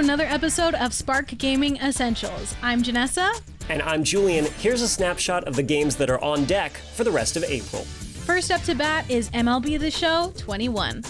another episode of Spark Gaming Essentials. I'm Janessa. And I'm Julian. Here's a snapshot of the games that are on deck for the rest of April. First up to bat is MLB The Show 21,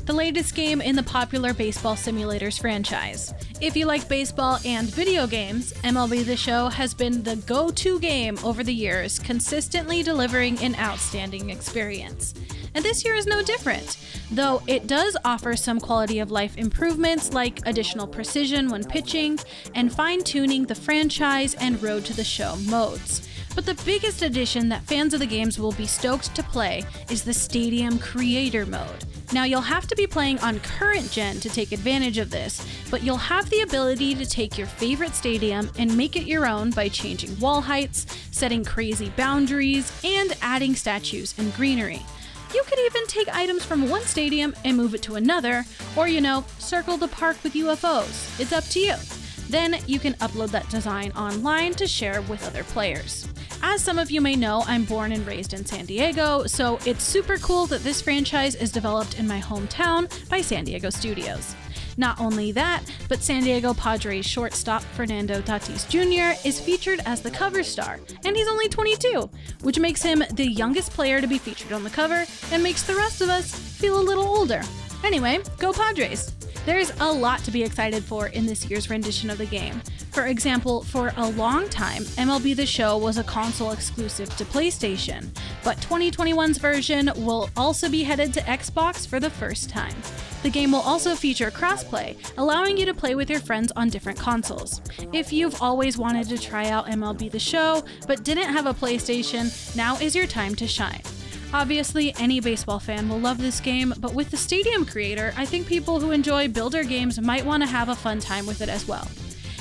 the latest game in the popular baseball simulators franchise. If you like baseball and video games, MLB The Show has been the go-to game over the years, consistently delivering an outstanding experience. And this year is no different, though it does offer some quality of life improvements like additional precision when pitching and fine-tuning the franchise and Road to the Show modes. But the biggest addition that fans of the games will be stoked to play is the Stadium Creator mode. Now, you'll have to be playing on current gen to take advantage of this, but you'll have the ability to take your favorite stadium and make it your own by changing wall heights, setting crazy boundaries, and adding statues and greenery. You could even take items from one stadium and move it to another, or, circle the park with UFOs. It's up to you. Then you can upload that design online to share with other players. As some of you may know, I'm born and raised in San Diego, so it's super cool that this franchise is developed in my hometown by San Diego Studios. Not only that, but San Diego Padres shortstop Fernando Tatis Jr. is featured as the cover star, and he's only 22, which makes him the youngest player to be featured on the cover and makes the rest of us feel a little older. Anyway, go Padres! There's a lot to be excited for in this year's rendition of the game. For example, for a long time, MLB The Show was a console exclusive to PlayStation, but 2021's version will also be headed to Xbox for the first time. The game will also feature crossplay, allowing you to play with your friends on different consoles. If you've always wanted to try out MLB The Show, but didn't have a PlayStation, now is your time to shine. Obviously, any baseball fan will love this game, but with the Stadium Creator, I think people who enjoy builder games might want to have a fun time with it as well.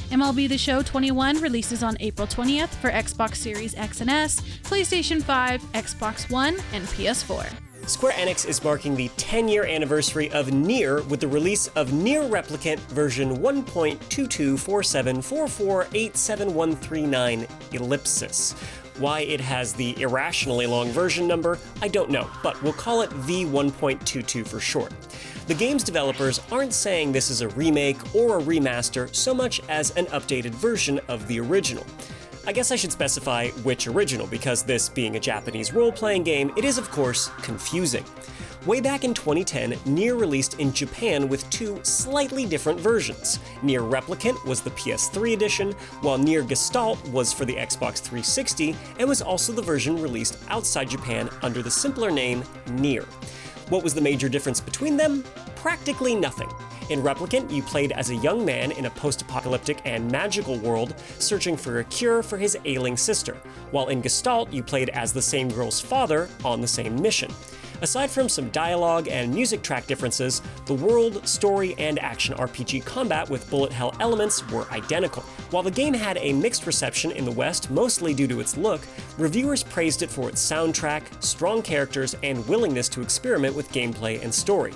MLB The Show 21 releases on April 20th for Xbox Series X and S, PlayStation 5, Xbox One, and PS4. Square Enix is marking the 10-year anniversary of NieR with the release of NieR Replicant version 1.224744871139 ellipsis. Why it has the irrationally long version number, I don't know, but we'll call it V1.22 for short. The game's developers aren't saying this is a remake or a remaster so much as an updated version of the original. I guess I should specify which original, because this being a Japanese role-playing game, it is of course confusing. Way back in 2010, NieR released in Japan with two slightly different versions. NieR Replicant was the PS3 edition, while NieR Gestalt was for the Xbox 360 and was also the version released outside Japan under the simpler name NieR. What was the major difference between them? Practically nothing. In Replicant, you played as a young man in a post-apocalyptic and magical world searching for a cure for his ailing sister, while in Gestalt, you played as the same girl's father on the same mission. Aside from some dialogue and music track differences, the world, story, and action RPG combat with bullet hell elements were identical. While the game had a mixed reception in the West, mostly due to its look, reviewers praised it for its soundtrack, strong characters, and willingness to experiment with gameplay and story.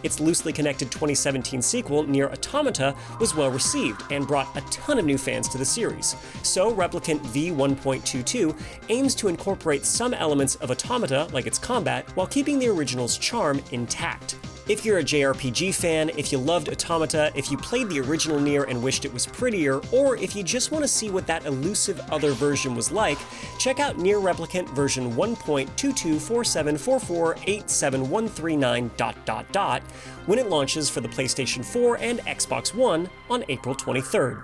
Its loosely connected 2017 sequel, NieR Automata, was well received and brought a ton of new fans to the series. So Replicant V1.22 aims to incorporate some elements of Automata, like its combat, while keeping the original's charm intact. If you're a JRPG fan, if you loved Automata, if you played the original NieR and wished it was prettier, or if you just want to see what that elusive other version was like, check out NieR Replicant version 1.224744871139 ... when it launches for the PlayStation 4 and Xbox One on April 23rd.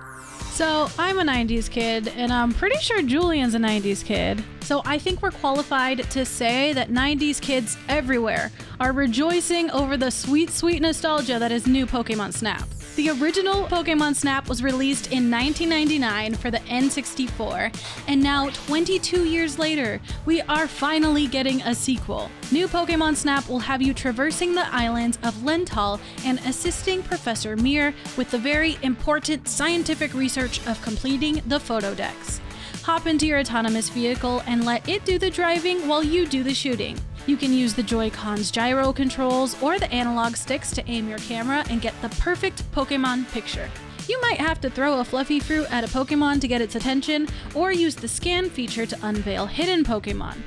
So, I'm a 90s kid, and I'm pretty sure Julian's a 90s kid. So I think we're qualified to say that 90s kids everywhere are rejoicing over the sweet, sweet nostalgia that is new Pokemon Snap. The original Pokemon Snap was released in 1999 for the N64, and now 22 years later, we are finally getting a sequel. New Pokemon Snap will have you traversing the islands of Lental and assisting Professor Mir with the very important scientific research of completing the Photodex. Hop into your autonomous vehicle and let it do the driving while you do the shooting. You can use the Joy-Con's gyro controls or the analog sticks to aim your camera and get the perfect Pokemon picture. You might have to throw a fluffy fruit at a Pokemon to get its attention, or use the scan feature to unveil hidden Pokemon.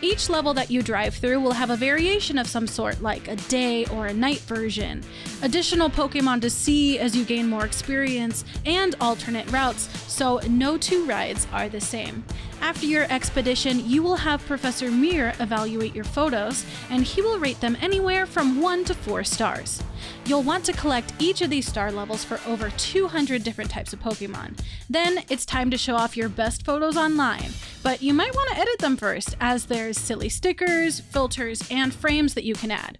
Each level that you drive through will have a variation of some sort, like a day or a night version, additional Pokemon to see as you gain more experience, and alternate routes, so no two rides are the same. After your expedition, you will have Professor Mir evaluate your photos, and he will rate them anywhere from 1 to 4 stars. You'll want to collect each of these star levels for over 200 different types of Pokemon. Then it's time to show off your best photos online, but you might want to edit them first, as there's silly stickers, filters, and frames that you can add.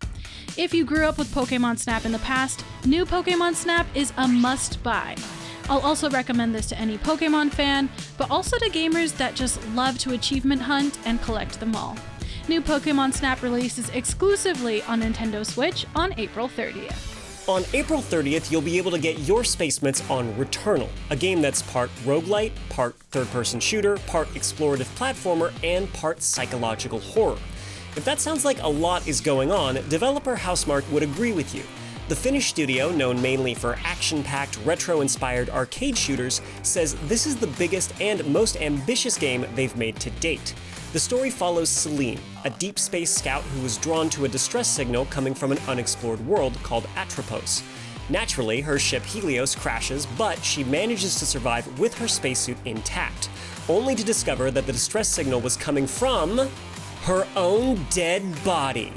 If you grew up with Pokemon Snap in the past, new Pokemon Snap is a must-buy. I'll also recommend this to any Pokemon fan, but also to gamers that just love to achievement hunt and collect them all. New Pokemon Snap releases exclusively on Nintendo Switch on April 30th. On April 30th, you'll be able to get your Spacemates on Returnal, a game that's part roguelite, part third-person shooter, part explorative platformer, and part psychological horror. If that sounds like a lot is going on, developer Housemarque would agree with you. The Finnish studio, known mainly for action-packed, retro-inspired arcade shooters, says this is the biggest and most ambitious game they've made to date. The story follows Celine, a deep space scout who was drawn to a distress signal coming from an unexplored world called Atropos. Naturally, her ship Helios crashes, but she manages to survive with her spacesuit intact, only to discover that the distress signal was coming from her own dead body.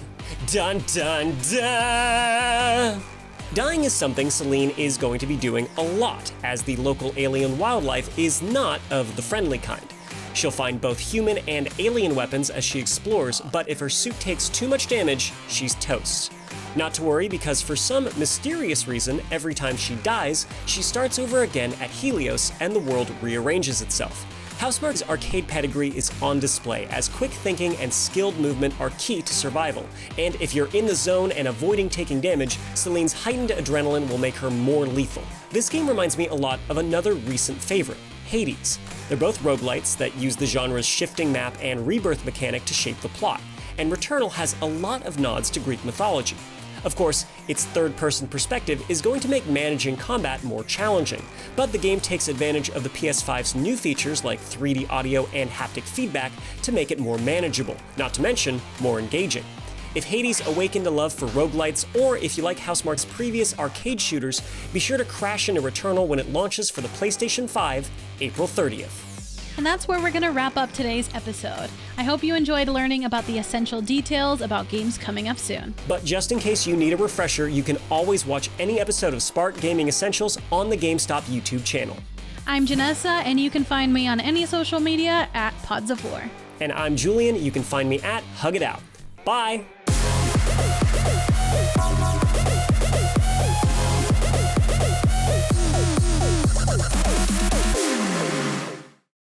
Dun dun dun! Dying is something Celine is going to be doing a lot, as the local alien wildlife is not of the friendly kind. She'll find both human and alien weapons as she explores, but if her suit takes too much damage, she's toast. Not to worry, because for some mysterious reason, every time she dies, she starts over again at Helios and the world rearranges itself. Housemarque's arcade pedigree is on display, as quick thinking and skilled movement are key to survival, and if you're in the zone and avoiding taking damage, Celine's heightened adrenaline will make her more lethal. This game reminds me a lot of another recent favorite, Hades. They're both roguelites that use the genre's shifting map and rebirth mechanic to shape the plot, and Returnal has a lot of nods to Greek mythology. Of course, its third-person perspective is going to make managing combat more challenging, but the game takes advantage of the PS5's new features like 3D audio and haptic feedback to make it more manageable, not to mention more engaging. If Hades awakened a love for roguelites, or if you like Housemarque's previous arcade shooters, be sure to crash into Returnal when it launches for the PlayStation 5, April 30th. And that's where we're going to wrap up today's episode. I hope you enjoyed learning about the essential details about games coming up soon. But just in case you need a refresher, you can always watch any episode of Spark Gaming Essentials on the GameStop YouTube channel. I'm Janessa, and you can find me on any social media at Pods of War. And I'm Julian. You can find me at HUGUET. Bye!